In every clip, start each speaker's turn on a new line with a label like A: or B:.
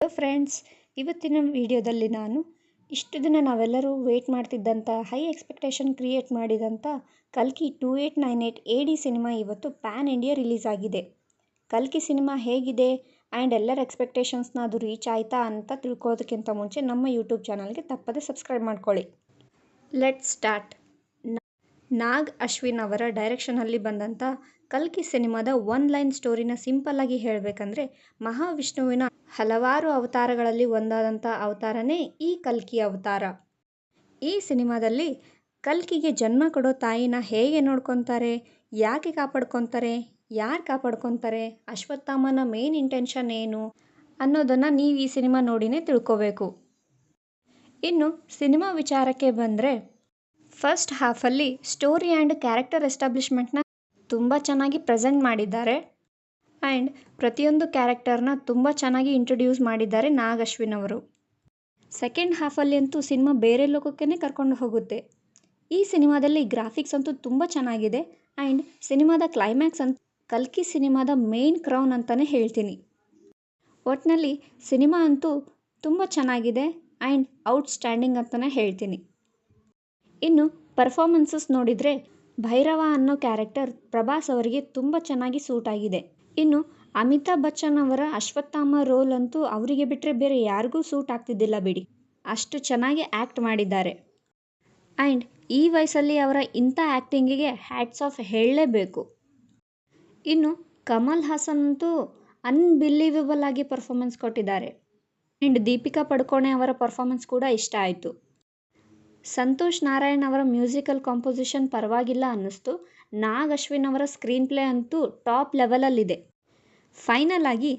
A: Hello friends, ಇವತ್ತಿನ ವಿಡಿಯೋದಲ್ಲಿ ನಾನು ಇಷ್ಟು ದಿನ ನಾವೆಲ್ಲರೂ ವೇಟ್ ಮಾಡ್ತಿದ್ದಂಥ ಹೈ ಎಕ್ಸ್ಪೆಕ್ಟೇಷನ್ ಕ್ರಿಯೇಟ್ ಮಾಡಿದಂಥ ಕಲ್ಕಿ 2898 AD ಸಿನಿಮಾ ಇವತ್ತು ಪ್ಯಾನ್ ಇಂಡಿಯಾ ರಿಲೀಸ್ ಆಗಿದೆ. ಕಲ್ಕಿ ಸಿನಿಮಾ ಹೇಗಿದೆ ಆ್ಯಂಡ್ ಎಲ್ಲರ ಎಕ್ಸ್ಪೆಕ್ಟೇಷನ್ಸ್ನ ಅದು ರೀಚ್ ಆಯಿತಾ ಅಂತ ತಿಳ್ಕೊಳ್ಳೋದಕ್ಕಿಂತ ಮುಂಚೆ ನಮ್ಮ ಯೂಟ್ಯೂಬ್ ಚಾನಲ್ಗೆ ತಪ್ಪದೆ ಸಬ್ಸ್ಕ್ರೈಬ್ ಮಾಡ್ಕೊಳ್ಳಿ. Let's start. ನಾಗ್ ಅಶ್ವಿನ್ ಅವರ ಡೈರೆಕ್ಷನಲ್ಲಿ ಬಂದಂಥ ಕಲ್ಕಿ ಸಿನಿಮಾದ ಒನ್ ಲೈನ್ ಸ್ಟೋರಿನ ಸಿಂಪಲ್ಲಾಗಿ ಹೇಳಬೇಕಂದ್ರೆ, ಮಹಾವಿಷ್ಣುವಿನ ಹಲವಾರು ಅವತಾರಗಳಲ್ಲಿ ಒಂದಾದಂಥ ಅವತಾರನೇ ಈ ಕಲ್ಕಿ ಅವತಾರ. ಈ ಸಿನಿಮಾದಲ್ಲಿ ಕಲ್ಕಿಗೆ ಜನ್ಮ ಕೊಡೋ ತಾಯಿನ ಹೇಗೆ ನೋಡ್ಕೊತಾರೆ, ಯಾಕೆ ಕಾಪಾಡ್ಕೊತಾರೆ, ಯಾರು ಕಾಪಾಡ್ಕೊತಾರೆ, ಅಶ್ವತ್ಥಾಮನ ಮೇನ್ ಇಂಟೆನ್ಷನ್ ಏನು ಅನ್ನೋದನ್ನು ನೀವು ಈ ಸಿನಿಮಾ ನೋಡಿನೇ ತಿಳ್ಕೋಬೇಕು. ಇನ್ನು ಸಿನಿಮಾ ವಿಚಾರಕ್ಕೆ ಬಂದರೆ, ಫಸ್ಟ್ ಹಾಫಲ್ಲಿ ಸ್ಟೋರಿ ಆ್ಯಂಡ್ ಕ್ಯಾರೆಕ್ಟರ್ ಎಸ್ಟಾಬ್ಲಿಷ್ಮೆಂಟ್ನ ತುಂಬ ಚೆನ್ನಾಗಿ ಪ್ರೆಸೆಂಟ್ ಮಾಡಿದ್ದಾರೆ ಆ್ಯಂಡ್ ಪ್ರತಿಯೊಂದು ಕ್ಯಾರೆಕ್ಟರ್ನ ತುಂಬ ಚೆನ್ನಾಗಿ ಇಂಟ್ರೊಡ್ಯೂಸ್ ಮಾಡಿದ್ದಾರೆ ನಾಗ್ ಅಶ್ವಿನ್ ಅವರು. ಸೆಕೆಂಡ್ ಹಾಫಲ್ಲಿ ಅಂತೂ ಸಿನಿಮಾ ಬೇರೆ ಲೋಕಕ್ಕೇ ಕರ್ಕೊಂಡು ಹೋಗುತ್ತೆ. ಈ ಸಿನಿಮಾದಲ್ಲಿ ಗ್ರಾಫಿಕ್ಸ್ ಅಂತೂ ತುಂಬ ಚೆನ್ನಾಗಿದೆ ಆ್ಯಂಡ್ ಸಿನಿಮಾದ ಕ್ಲೈಮ್ಯಾಕ್ಸ್ ಅಂತೂ ಕಲ್ಕಿ ಸಿನಿಮಾದ ಮೇನ್ ಕ್ರೌನ್ ಅಂತಲೇ ಹೇಳ್ತೀನಿ. ಒಟ್ಟಿನಲ್ಲಿ ಸಿನಿಮಾ ಅಂತೂ ತುಂಬ ಚೆನ್ನಾಗಿದೆ ಆ್ಯಂಡ್ ಔಟ್ಸ್ಟ್ಯಾಂಡಿಂಗ್ ಅಂತಲೇ ಹೇಳ್ತೀನಿ. ಇನ್ನು ಪರ್ಫಾರ್ಮೆನ್ಸಸ್ ನೋಡಿದರೆ ಭೈರವ ಅನ್ನೋ ಕ್ಯಾರೆಕ್ಟರ್ ಪ್ರಭಾಸ್ ಅವರಿಗೆ ತುಂಬ ಚೆನ್ನಾಗಿ ಸೂಟ್ ಆಗಿದೆ. ಇನ್ನು ಅಮಿತಾಬ್ ಬಚ್ಚನ್ ಅವರ ಅಶ್ವತ್ಥಾಮ ರೋಲ್ ಅಂತೂ ಅವರಿಗೆ ಬಿಟ್ಟರೆ ಬೇರೆ ಯಾರಿಗೂ ಸೂಟ್ ಆಗ್ತಿದ್ದಿಲ್ಲ ಬಿಡಿ, ಅಷ್ಟು ಚೆನ್ನಾಗಿ ಆ್ಯಕ್ಟ್ ಮಾಡಿದ್ದಾರೆ. ಆ್ಯಂಡ್ ಈ ವಯಸ್ಸಲ್ಲಿ ಅವರ ಇಂಥ ಆ್ಯಕ್ಟಿಂಗಿಗೆ ಹ್ಯಾಟ್ಸ್ ಆಫ್ ಹೇಳಲೇಬೇಕು. ಇನ್ನು ಕಮಲ್ ಹಾಸನ್ ಅಂತೂ ಅನ್ಬಿಲೀವಬಲ್ ಆಗಿ ಪರ್ಫಾರ್ಮೆನ್ಸ್ ಕೊಟ್ಟಿದ್ದಾರೆ ಆ್ಯಂಡ್ ದೀಪಿಕಾ ಪಡುಕೋಣೆ ಅವರ ಪರ್ಫಾರ್ಮೆನ್ಸ್ ಕೂಡ ಇಷ್ಟ ಆಯಿತು. ಸಂತೋಷ್ ನಾರಾಯಣ್ ಅವರ ಮ್ಯೂಸಿಕಲ್ ಕಾಂಪೋಸಿಷನ್ ಪರವಾಗಿಲ್ಲ ಅನ್ನಿಸ್ತು. ನಾಗ್ ಅಶ್ವಿನ್ ಅವರ ಸ್ಕ್ರೀನ್ ಪ್ಲೇ ಅಂತೂ ಟಾಪ್ ಲೆವೆಲಲ್ಲಿದೆ. ಫೈನಲ್ ಆಗಿ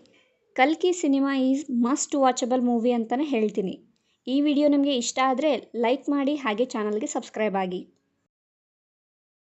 A: ಕಲ್ಕಿ cinema is must watchable movie ಅಂತಲೇ ಹೇಳ್ತೀನಿ. ಈ ವಿಡಿಯೋ ನಿಮಗೆ ಇಷ್ಟ ಆದರೆ ಲೈಕ್ ಮಾಡಿ, ಹಾಗೆ ಚಾನಲ್ಗೆ ಸಬ್ಸ್ಕ್ರೈಬ್ ಆಗಿ.